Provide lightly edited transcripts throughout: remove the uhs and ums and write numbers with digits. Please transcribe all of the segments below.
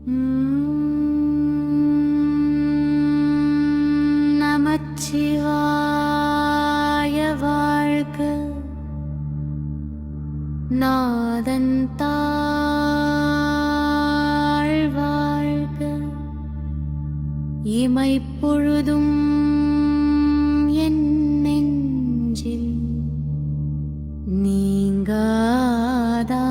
நமச்சிவாய வாழ்க. நாதன் தாழ் வாழ்க. இமைப்பொழுதும் என் நெஞ்சில் நீங்காதா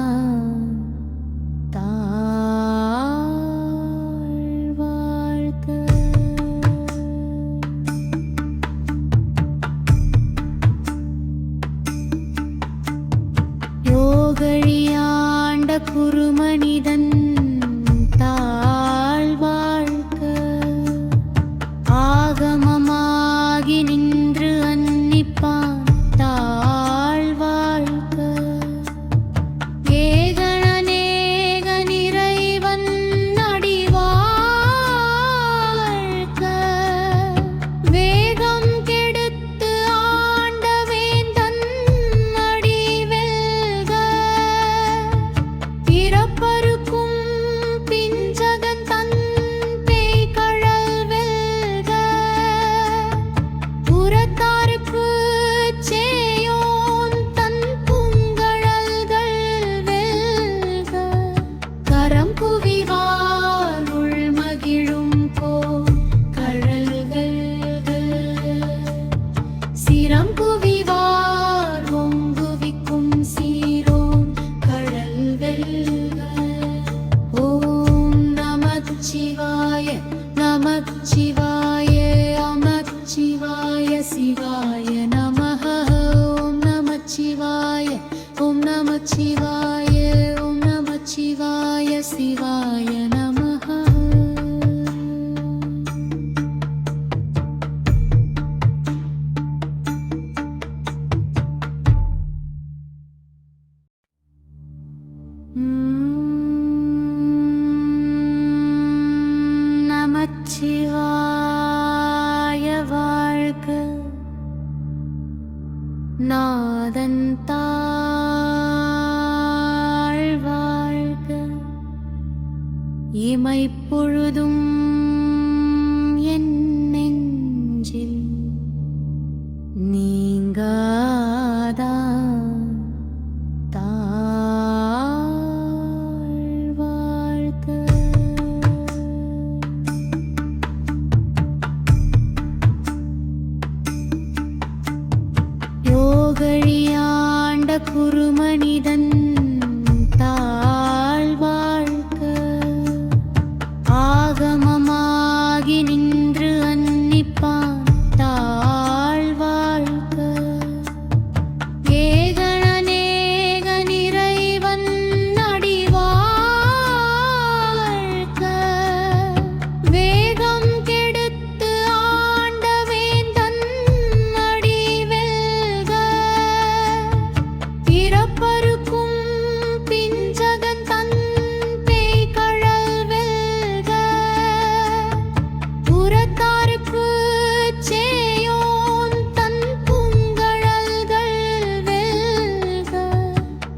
யோகழியாண்ட குருமனிதன் தாழ் வாழ்க. ஆகமமாகி நின்று அன்னிப்பான் தாழ் வாழ்க. ஏகணநேக நிறைவன் அடி வாழ்க. வேகம் கெடுத்து ஆண்ட வேந்தன் அடி வெல்க. பிறப்பறுக்கும் பிஞ்சகன் தன் பேய்கழல் வெல்க. புறத்தாருக்குச் சேயோன் தன் பூங்கழல்கள் வெல்க. கரம் குவிவார் உள்மகிழும் கழல்கள். சிரம் குவிவார் ஒங்குவிக்கும் சீரோன் கழல் வெல்க. ஓம் நமச்சிவாய நமச்சிவாய நமச்சிவாய சிவாய நமஹ. ஓம் நமச்சிவாய ஓம் நமச்சிவாய ஓம் நமச்சிவாய சிவாய நமஹ. நமச்சிவாய வாழ்க. நாதன் தாழ் வாழ்க. இமைப்பொழுதும் என் நெஞ்சில் நீங்காதா யோகழியாண்ட குருமனிதன் தாழ் வாழ்க. ஆகமமாகி நின்று அன்னிப்பான் தாழ் வாழ்க. ஏகணநேக நிறைவன் அடி வாழ்க. வேகம் கெடுத்து ஆண்ட வேந்தன் அடி வெல்க. பிறப்பறுக்கும் பிஞ்சகன் தன் பேய்கழல் வெல்க. புறத்தாருக்குச் சேயோன் தன் பூங்கழல்கள் வெல்க.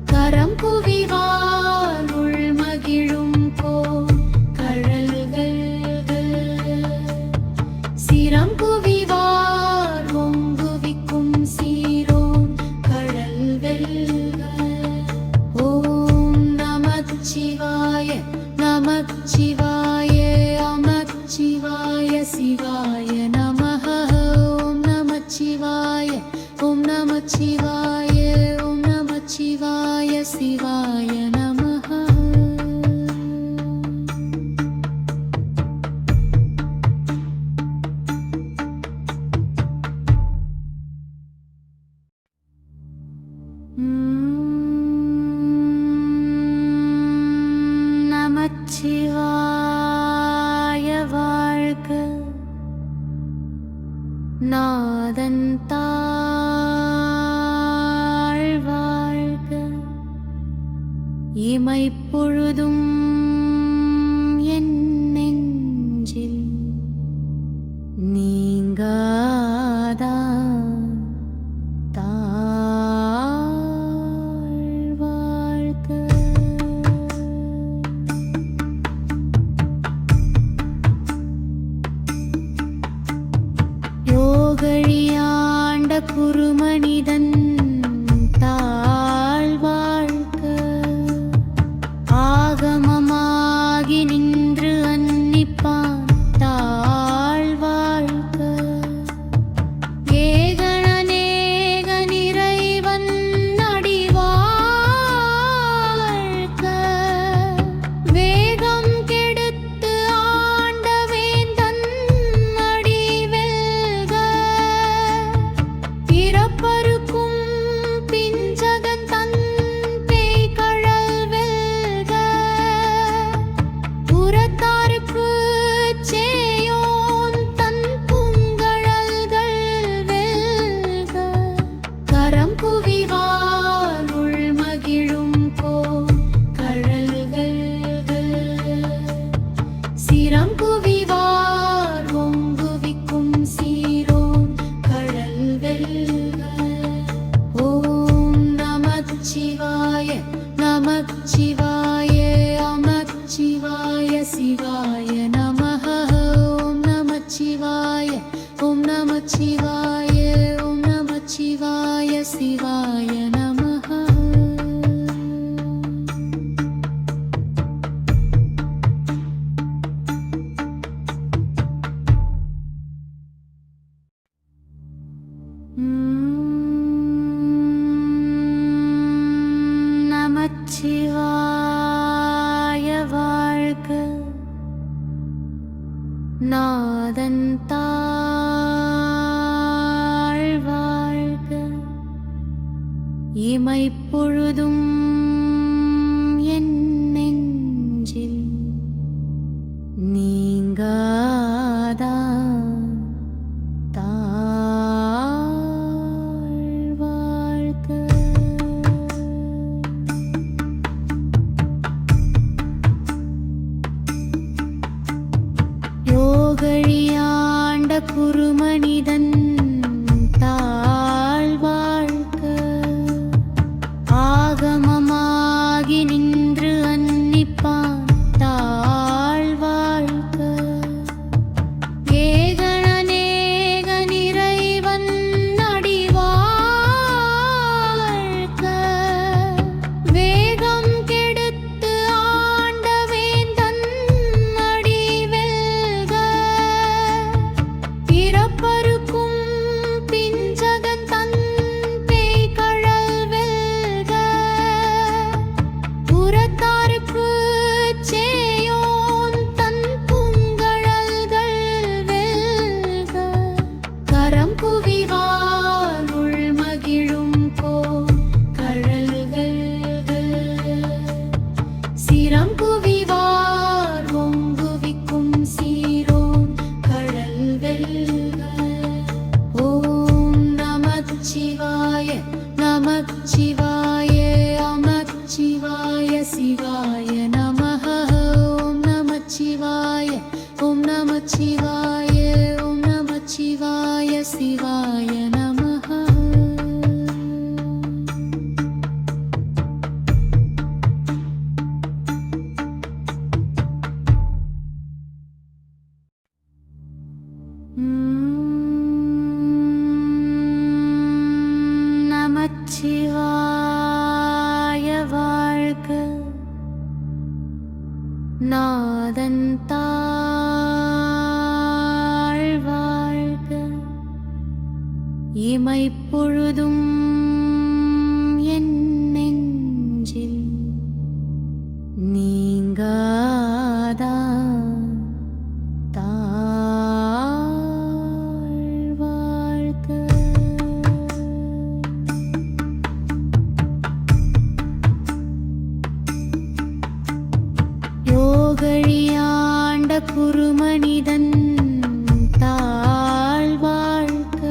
கரம் குவிவார் உள்மகிழும் கழல்கள். சிரம் குவிவார் ஒங்குவிக்கும் சீரோன் கழல் வெல்க. ஓம் நமச்சிவாய நமச்சிவாய நமச்சிவாய சிவாய நமஹ. ஓம் நமச்சிவாய ஓம் நமச்சிவாய ஓம் நமச்சிவாய சிவாய நமஹ. நமச்சிவாய வாழ்க. நாதன் தாழ் வாழ்க. இமைப்பொழுதும் என் நெஞ்சில் நீங்காதா தாழ் வாழ்க. மனிதன் தாழ்வாழ்க ஆகமமாகி நின்று அன்னிப்பான் தாழ்வாழ்க ஏகணநேக நிறைவன் அடிவாழ்க வேகம் கெடுத்து ஆண்ட வேந்தன் அடி வெல்க பிறப்பறுக்கும் பிஞ்சகன் தன் பேய்கழல் வெல்க புறத்தார்க்குச் சேயோன் தன் பூங்கழல்கள் வெல்க கரம் குவிவார் உள்மகிழும் கழல்கள் சிரம் குவிவார் ஒங்குவிக்கும் சீரோன் கழல் வெல்க ஓம் நமச்சிவாய நமச்சிவாய நமச்சிவாய சிவாய நமஹ ஓம் நமச்சிவாய ஓம் நமச்சிவாய ஓம் நமச்சிவாய சிவாய நமஹ நமச்சிவாய வாழ்க நாதன் தாழ்வாழ்க இமைப்பொழுதும் என் நெஞ்சில் நீங்காதான் தாழ்வாழ்க யோகழியாண்ட குருமனிதன் தாழ்வாழ்க ஆகமமாகி நின்று அன்னிப்பான் தாழ்வாழ்க ஏகணநேக நிறைவன் அடிவாழ்க வேகம் கெடுத்து ஆண்ட வேந்தன் அடி வெல்க பிறப்பறுக்கும் பிஞ்சகன் தன் பேய்கழல் வெல்க புறத்தார்க்குச் சேயோன் தன் பூங்கழல்கள் வெல்க கரம் குவிவார் உள்மகிழும் கழல்கள் சிரம் குவிவார் ஒங்குவிக்கும் சீரோன் கழல் வெல்க ஓம் நமச்சிவாய நமச்சிவாய நமச்சிவாய சிவாய நமஹ ஓம் நமச்சிவாய ஓம் நமச்சிவாய ஓம் நமச்சிவாய சிவாய நமஹ நமச்சிவாய வாழ்க நாதன் தாழ்வாழ்க இமைப்பொழுதும் என் நெஞ்சில் நீங்காதான் தாழ்வாழ்க யோகழியாண்ட குருமனிதன் தாழ்வாழ்க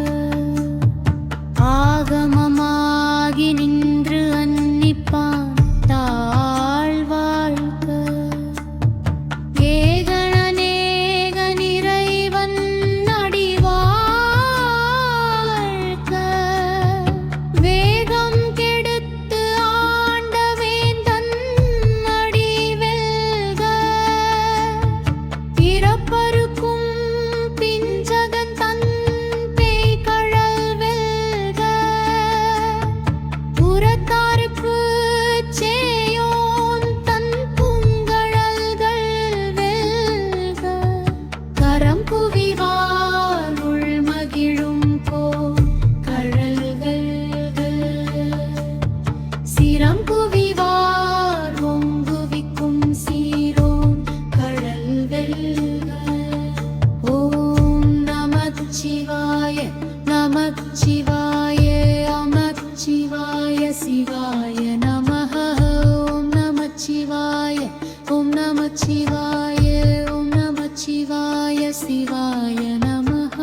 ஆகமமாகி நின்று அன்னிப்பான் தாழ்வாழ்க ஏகணநேக நிறைவன் அடிவாழ்க வேகம் கெடுத்து ஆண்ட வேந்தன் அடி வெல்க பிறப்பறுக்கும் நமச்சிவாய ஓம் நமச்சிவாய சிவாய நமஹ.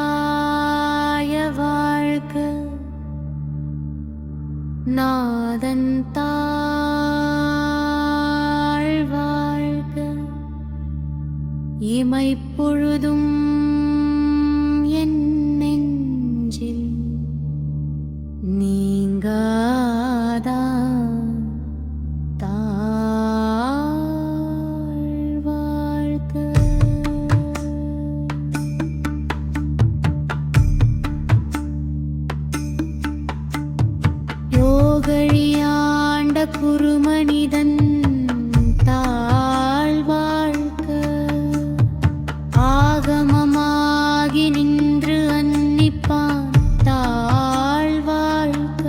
நமச்சிவாய வாழ்க நாதன் தாழ் வாழ்க இமைப்பொழுதும் என் நெஞ்சில் நீங்காதான் தாழ் வாழ்க. யோகழியாண்ட குருமனிதன் தாழ் வாழ்க ஆகமமாகி நின்று அன்னிப்பான் தாழ் வாழ்க.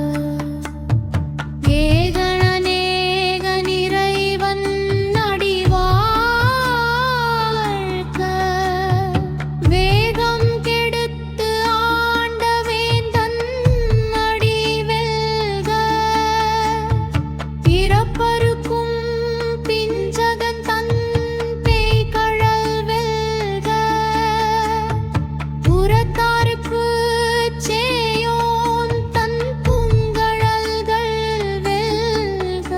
ஏகணநேக நிறைவன் அடி வாழ்க வேகம் கெடுத்து ஆண்ட வேந்தன் அடி வெல்க. பிறப்பறுக்கும் பிஞ்சகன் தன் பேய்கழல் வெல்க. புறத்தாருக்குச் சேயோன் தன் பூங்கழல்கள் வெல்க.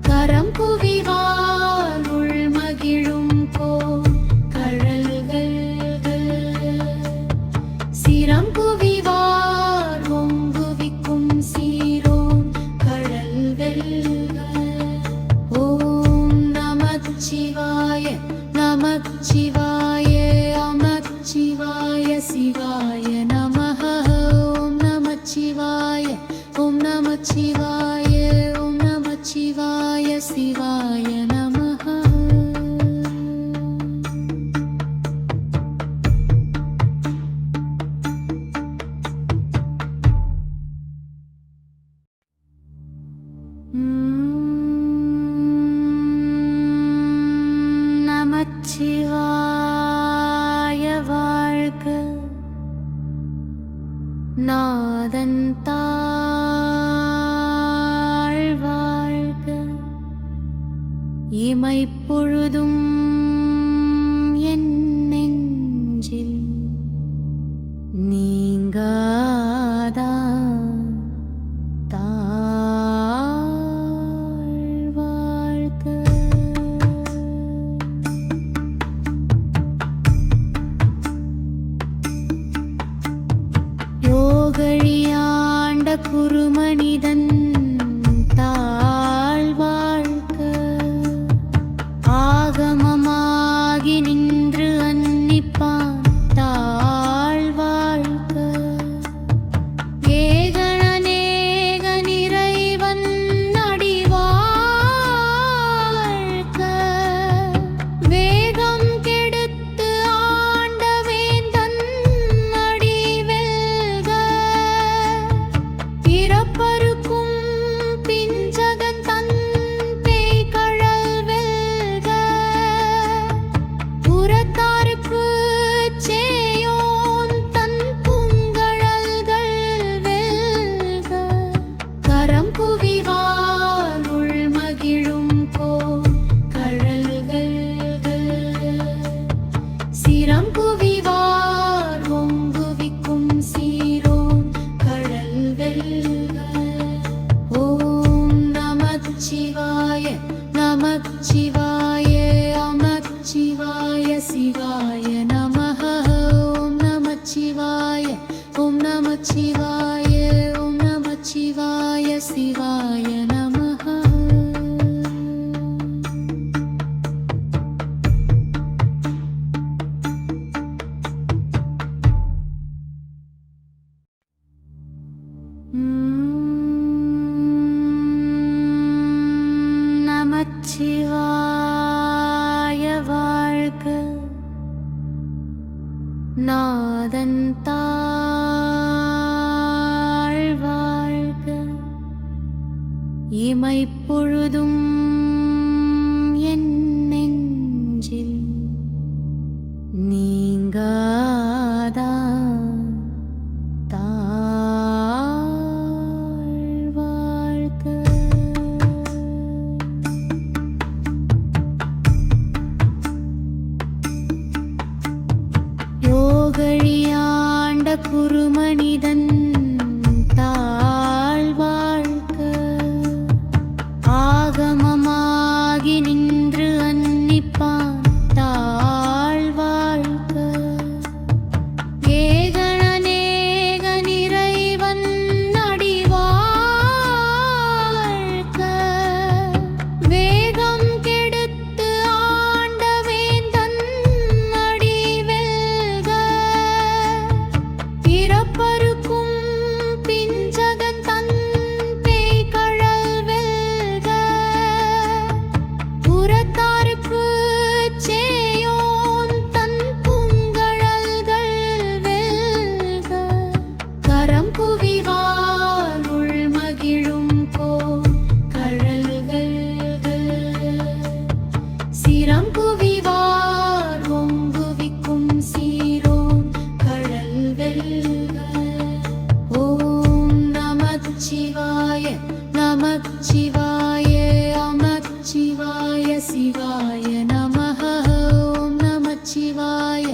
கரம் குவிவார் உள்மகிழும் கழல்கள் சிரம் குவிவார் ஒங்குவிக்கும் சீரோன் கழல் வெல்க. ஓம் நமச்சிவாய நமச்சிவாய நமச்சிவாய சிவாய நமஹ. ஓம் நமச்சிவாய ஓம் நமச்சிவாய ஓம் நமச்சிவாய சிவாய நமஹ. நமச்சிவாய வாழ்க நாதன் தாழ் வாழ்க இமைப்பொழுதும் என் நெஞ்சில் நீங்காதான் தாழ் வாழ்க. யோகழியாண்ட குருமனிதன் தாழ் வாழ்க ஆகமமாகி நின்று அன்னிப்பான் தாழ் வாழ்க. ஏகணநேக நிறைவன் அடி வாழ்க வேகம் கெடுத்து ஆண்ட வேந்தன் அடி வெல்க. பிறப்பறுக்கும் பிஞ்சகன் தன் பேய்கழல் வெல்க. புறத்தாருக்குச் சேயோன் தன் பூங்கழல்கள் வெல்க. கரம் குவிவார் உள்மகிழும் கழல்கள் சிரம் குவிவார் ஒங்குவிக்கும் சீரோன் கழல் வெல்க. ஓம் நமச்சிவாய நமச்சிவாய நமச்சிவாய சிவாய நமஹ. ஓம் நமச்சிவாய ஓம் நமச்சிவாய ஓம் நமச்சிவாய சிவாய நமஹ. நமச்சிவாய வாழ்க நாதன் தாழ் வாழ்க இமைப்பொழுதும் குறுமனிதன் தாழ்வாழ்க ஆகமமாகி நின்று அன்னிப்பான் தாழ்வாழ்க ஏகணநேக நிறைவன் அடிவாழ்க வேகம் கெடுத்து ஆண்ட வேந்தன் அடிவெல்க பிறப்பறுக்கும் பிஞ்சகன் தன் பேய்கழல் வெல்க புறத்தார்க்குச் சேயோன் தன் பூங்கழல்கள் வெல்க கரம் குவிவார் உள்மகிழும் கழல்கள் சிரம் குவிவார் ஒங்குவிக்கும் சீரோன் கழல் வெல்க ஓம் நமச்சிவாய நமச்சிவாய நமச்சிவாய சிவாய நமः ஓம் நமச்சிவாய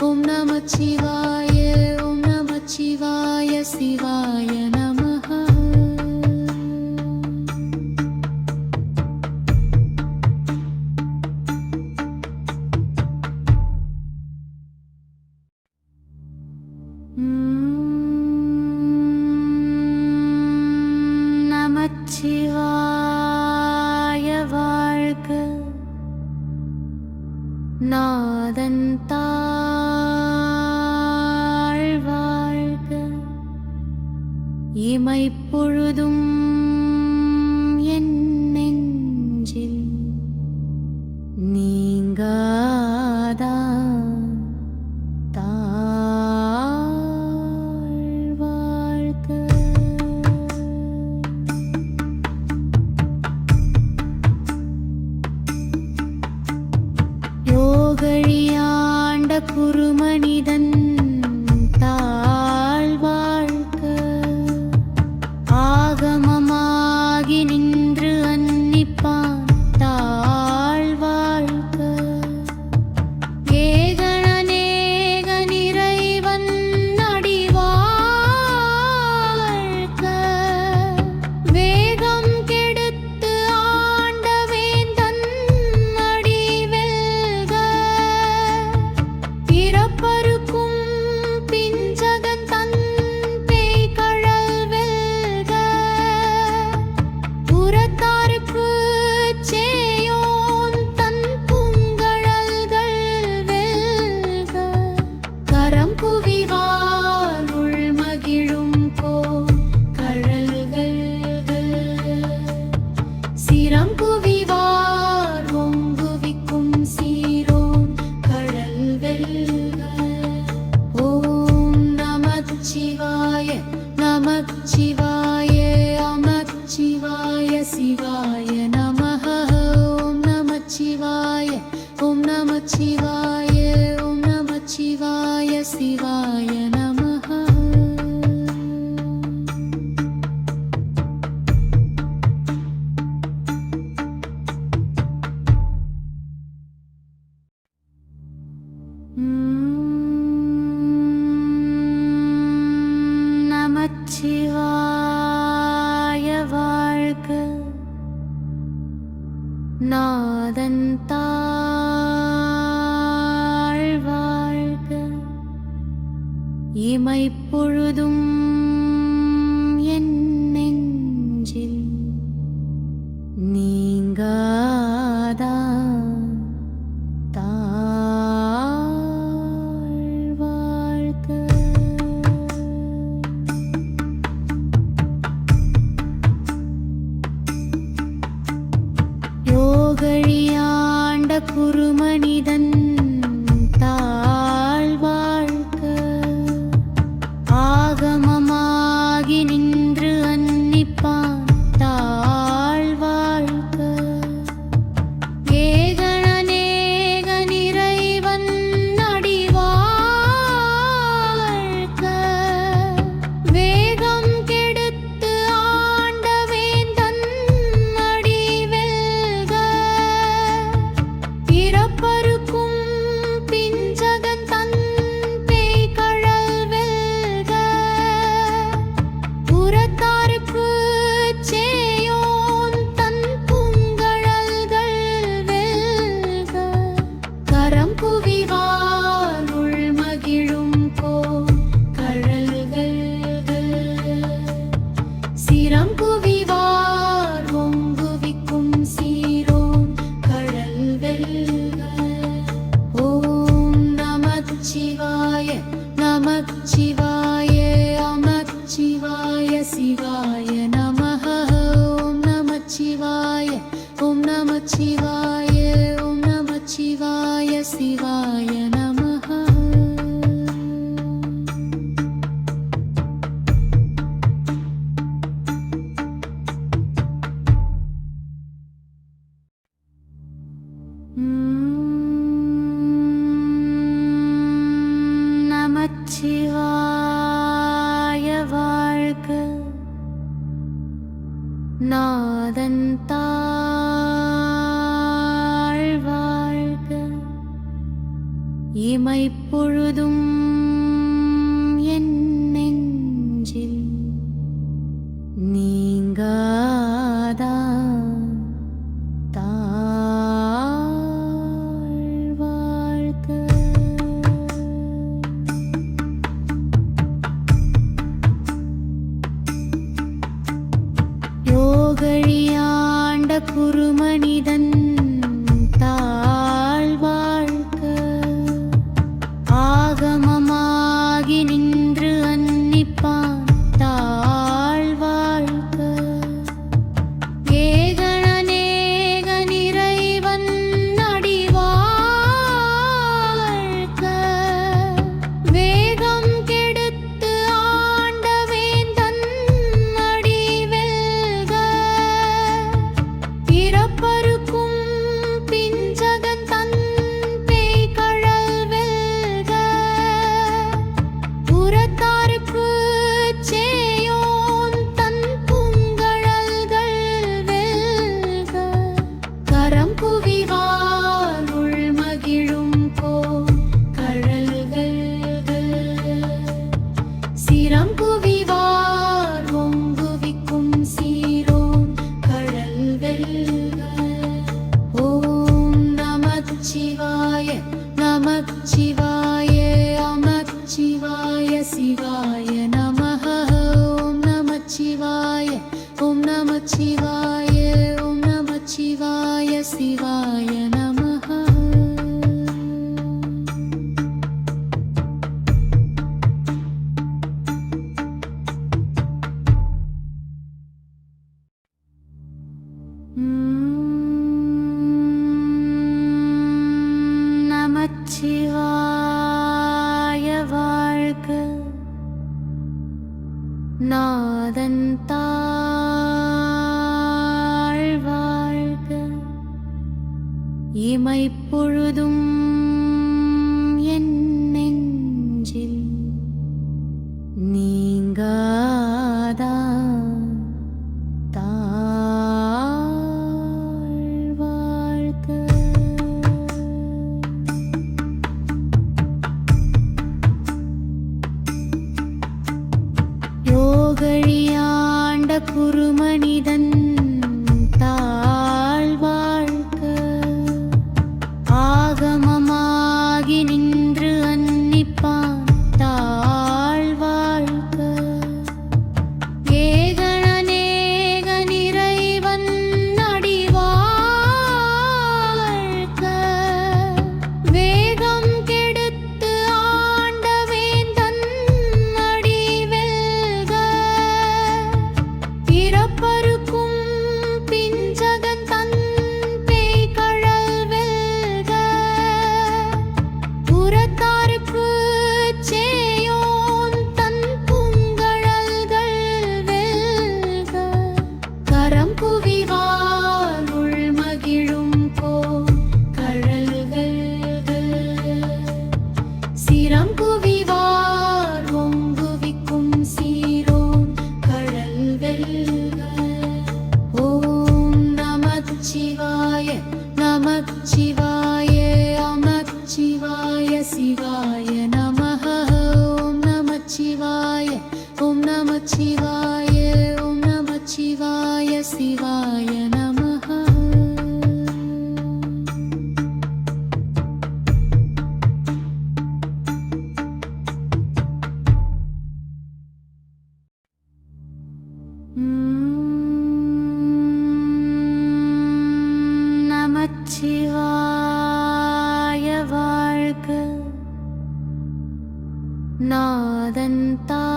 ஓம் நமச்சிவாய ஓம் நமச்சிவாய சிவாய நமः நமச்சிவாய வாழ்க நாதன் தாழ்வாழ்க இமைப்பொழுதும் என் நெஞ்சில் நீங்காதான் தாழ்வாழ்க யோகழியாண்ட குறுமனிதன் தாழ்வாழ்க ஆகமமாகி நின்று அன்னிப்பான் தாழ்வாழ்க ஏகணநேக நிறைவன் அடிவாழ்க வேகம் கெடுத்து ஆண்ட வேந்தன் அடிவெல்க பிறப்பறுக்கும் பிஞ்சகன் தன் பேய்கழல் வெல்க புறத்தார்க்குச் சேயோன் தன் பூங்கழல்கள் வெல்க கரம் குவிவார் உள்மகிழும் கழல்கள் சிரம் குவிவார் ஒங்குவிக்கும் சீரோன் கழல் வெல்க ஓம் நமச்சிவாய நமச்சிவாய நமச்சிவாய சிவாய நமः ஓம் நமச்சிவாய ஓம் நமச்சிவாய ஓம் நமச்சிவாய சிவாய நமः நமச்சிவாய வாழ்க நாதன் தாழ்வாழ்க இமைப்பொழுதும் என் நெஞ்சில் நீங்காதான் தாழ்வாழ்க யோகழியாண்ட குறுமனிதன் தாழ்வாழ்க ஆகமமாகி நின்று அன்னிப்பான் தாழ்வாழ்க ஏகணநேக நிறைவன் அடிவாழ்க வேகம் கெடுத்து ஆண்ட வேந்தன் அடிவெல்க பிறப்பறுக்கும் நமச்சிவாய ஓம் நமச்சிவாய சிவாய நமஹ. நமச்சிவாய வாழ்க நாதன் தாழ் வாழ்க இமைப்பொழுதும் என் நெஞ்சில் நீங்காதான் தாழ் வாழ்க. யோகழியாண்ட குருமனிதன் தாழ் வாழ்க ஆகமமாகி நின்று அன்னிப்பான் தாழ் வாழ்க. ஏகணநேக நிறைவன் அடி வாழ்க வேகம் கெடுத்து ஆண்ட வேந்தன் அடி வெல்க. பிறப்பறுக்கும் பிஞ்சகன் தன் பேய்கழல் வெல்க. புறத்தார்க்குச் சேயோன் தன் பூங்கழல்கள் வெல்க. கரம் குவிவார் உள்மகிழும் கழல்கள் சிரம் குவிவார் ஒங்குவிக்கும் சீரோன் கழல் வெல்க. ஓம் நமச்சிவாய நமச்சிவாய நமச்சிவாய சிவாய நமஹ. ஓம் நமச்சிவாய ஓம் நமச்சிவாய ஓம் நமச்சிவாய சிவாய நமஹ. நமச்சிவாய வாழ்க நாதன் தாழ் வாழ்க இமைப்பொழுதும் என் நெஞ்சில் நீங்காதான் தாழ் வாழ்க. யோகழியாண்ட குருமனிதன் தாழ் வாழ்க ஆகமமாகி நின்று அன்னிப்பான் தாழ் வாழ்க. ஏகணநேக நிறைவன் அடி வாழ்க வேகம் கெடுத்து ஆண்ட வேந்தன் அடி வெல்க. பிறப்பறுக்கும் பிஞ்சகன் தன் பேய்கழல் வெல்க. புறத்தார்க்குச் சேயோன் தன் பூங்கழல்கள் வெல்க. கரம் குவிவார் உள்மகிழும் கழல்கள் சிரம் குவிவார் ஒங்குவிக்கும் சீரோன் கழல் வெல்க. ஓம் நமச்சிவாய நமச்சிவாய நமச்சிவாய சிவாய நமஹ. ஓம் நமச்சிவாய ஓம் நமச்சிவாய ஓம் நமச்சிவாய சிவாய நமஹ. நமச்சிவாய வாழ்க நாதன் தாழ்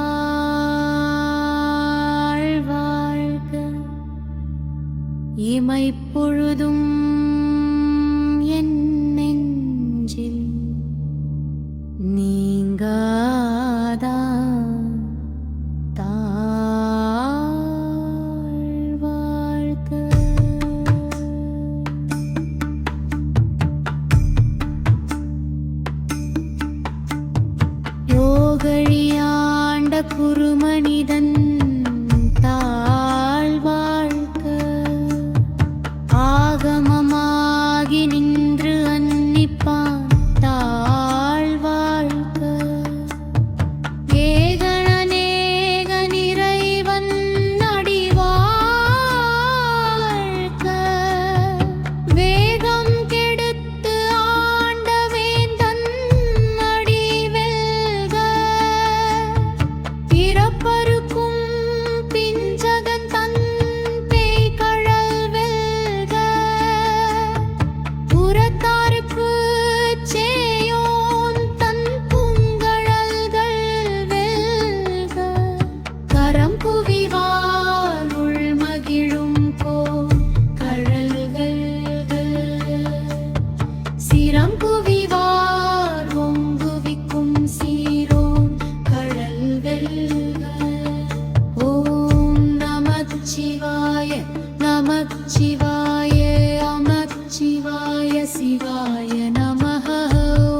வாழ்க இமைப்பொழுதும் ஆகமமாகி நின்று அன்னிப்பான் தாழ்வாழ்க. ஏகணநேக நிறைவன் அடிவாழ்க. வேகம் கெடுத்து ஆண்ட வேந்தன் அடிவெல்க. பிறப்பறுக்கும் பிஞ்சகன் தன் பேய்கழல் வெல்க. புறத்தார்க்குச் சேயோன் தன் பூங்கழல்கள் வெல்க. கரம் குவிவார் உள்மகிழும் கழல்கள். சிரம் குவிவார் ஓங்குவிக்கும் சீரோன் கழல் வெல்க. ஓம் நமச்சிவாய நமச்சிவாய நமச்சிவாய சிவாய நமः.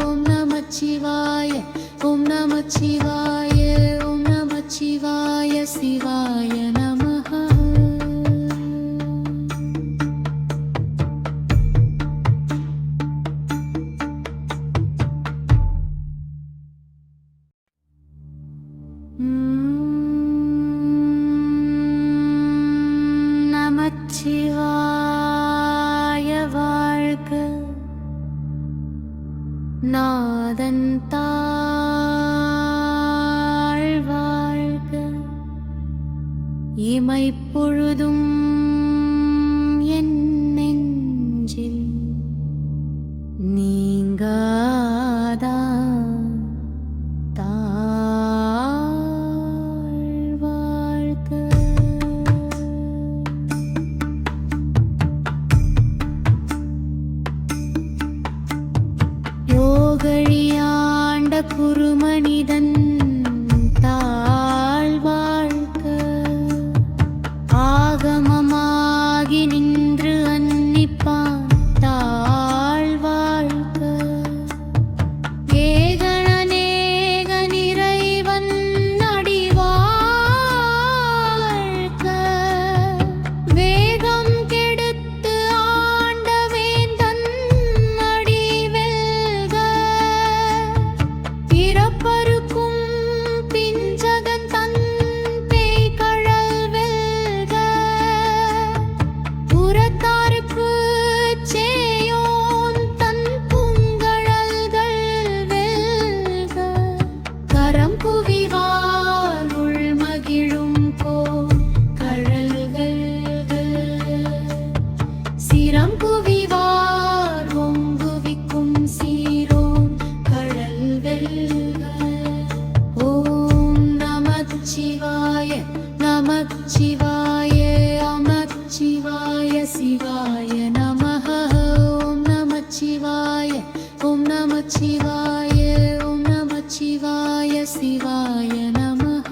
ஓம் நமச்சிவாய ஓம் நமச்சிவாய ஓம் நமச்சிவாய சிவாய நமः. நமச்சிவாய வாழ்க. நாதன் தாழ் வாழ்க. இமைப்பொழுதும் என் நெஞ்சில் நீங்காதான் தாழ் வாழ்க. யோகழியாண்ட குருமனிதன் தாழ்வாழ்க. ஆகமமாகி நின்று அன்னிப்பான் தாழ்வாழ்க. ஏகணநேக நிறைவன் அடிவாழ்க. வேகம் கெடுத்து ஆண்ட வேந்தன் அடிவெல்க. பிறப்பறுக்கும் பிஞ்சகன் தன் பேய்கழல் வெல்க. புறத்தார்க்குச் சேயோன் தன் பூங்கழல்கள் வெல்க. கரம் குவிவார் உள்மகிழும் கழல்கள். சிரம் குவிவார் ஓங்குவிக்கும் சீரோன் கழல் வெல்க. ஓம் நமச்சிவாய நமச்சிவாய நமச்சிவாய சிவாய நமः. ஓம் நமச்சிவாய ஓம் நமச்சிவாய ஓம் நமச்சிவாய சிவாய நமः.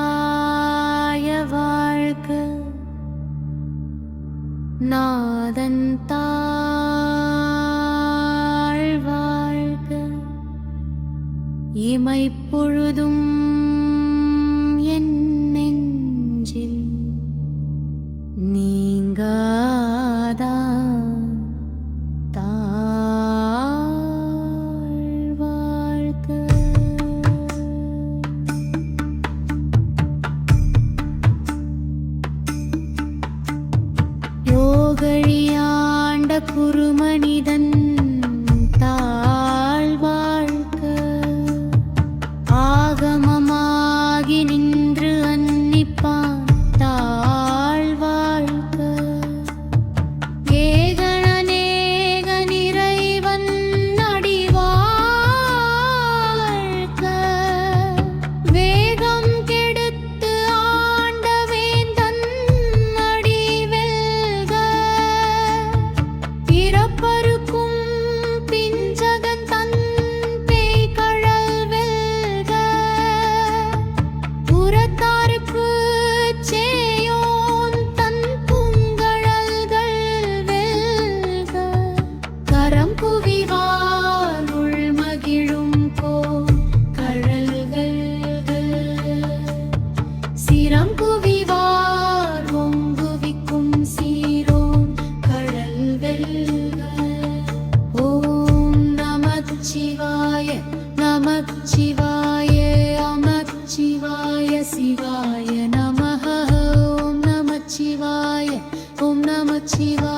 நமச்சிவாய வாழ்க. நாதன் தாழ் வாழ்க. இமைப்பொழுதும் என் நெஞ்சில் நீங்காதான் தாழ் வாழ்க. யோகழியாண்ட குருமனிதன் தாழ்வாழ்க. ஆகமமாகி நின்று அன்னிப்பான் தாழ்வாழ்க. ஏகணநேக நிறைவன் அடிவாழ்க. வேகம் கெடுத்து ஆண்ட வேந்தன் அடிவெல்க. பிறப்பறுக்கும் சிவா